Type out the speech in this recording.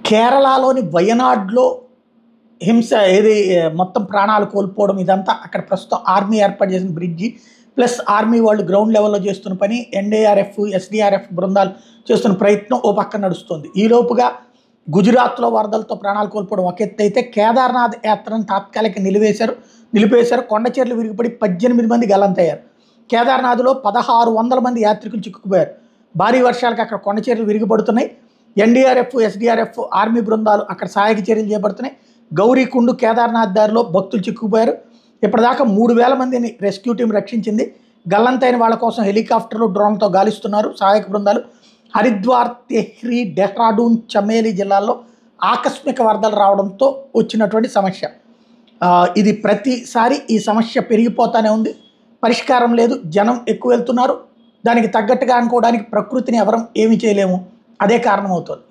కేరళలోని వయనాడ్లో హింస ఏది మొత్తం ప్రాణాలు కోల్పోవడం ఇదంతా అక్కడ ప్రస్తుతం ఆర్మీ ఏర్పాటు చేసిన బ్రిడ్జి ప్లస్ ఆర్మీ వాళ్ళు గ్రౌండ్ లెవెల్లో చేస్తున్న పని ఎన్డీఆర్ఎఫ్ ఎస్డీఆర్ఎఫ్ బృందాలు చేస్తున్న ప్రయత్నం ఓ పక్క నడుస్తుంది. ఈలోపుగా గుజరాత్లో వరదలతో ప్రాణాలు కోల్పోవడం ఒక ఎత్తు అయితే కేదార్నాథ్ యాత్రను తాత్కాలిక నిలిపేశారు. కొండచర్లు విరిగిపడి 18 మంది గల్లంతయ్యారు. కేదార్నాథ్లో 1600 మంది యాత్రికులు చిక్కుకుపోయారు. భారీ వర్షాలకు అక్కడ కొండచర్లు విరిగిపడుతున్నాయి. ఎన్డీఆర్ఎఫ్ ఎస్డీఆర్ఎఫ్ ఆర్మీ బృందాలు అక్కడ సహాయక చర్యలు చేపడుతున్నాయి. గౌరీకుండు కేదార్నాథ్ దారిలో భక్తులు చిక్కుకుపోయారు. ఇప్పటిదాకా 3000 మందిని రెస్క్యూ టీం రక్షించింది. గల్లంతైన వాళ్ళ కోసం హెలికాప్టర్లు డ్రోన్లతో గాలిస్తున్నారు సహాయక బృందాలు. హరిద్వార్, తెహ్రీ, డెహ్రాడూన్, చమేలి జిల్లాల్లో ఆకస్మిక వరదలు రావడంతో వచ్చినటువంటి సమస్య. ఇది ప్రతిసారి ఈ సమస్య పెరిగిపోతానే ఉంది. పరిష్కారం లేదు. జనం ఎక్కువ వెళ్తున్నారు. దానికి తగ్గట్టుగా అనుకోవడానికి ప్రకృతిని ఎవరం ఏమీ చేయలేము. అదే కారణమవుతుంది.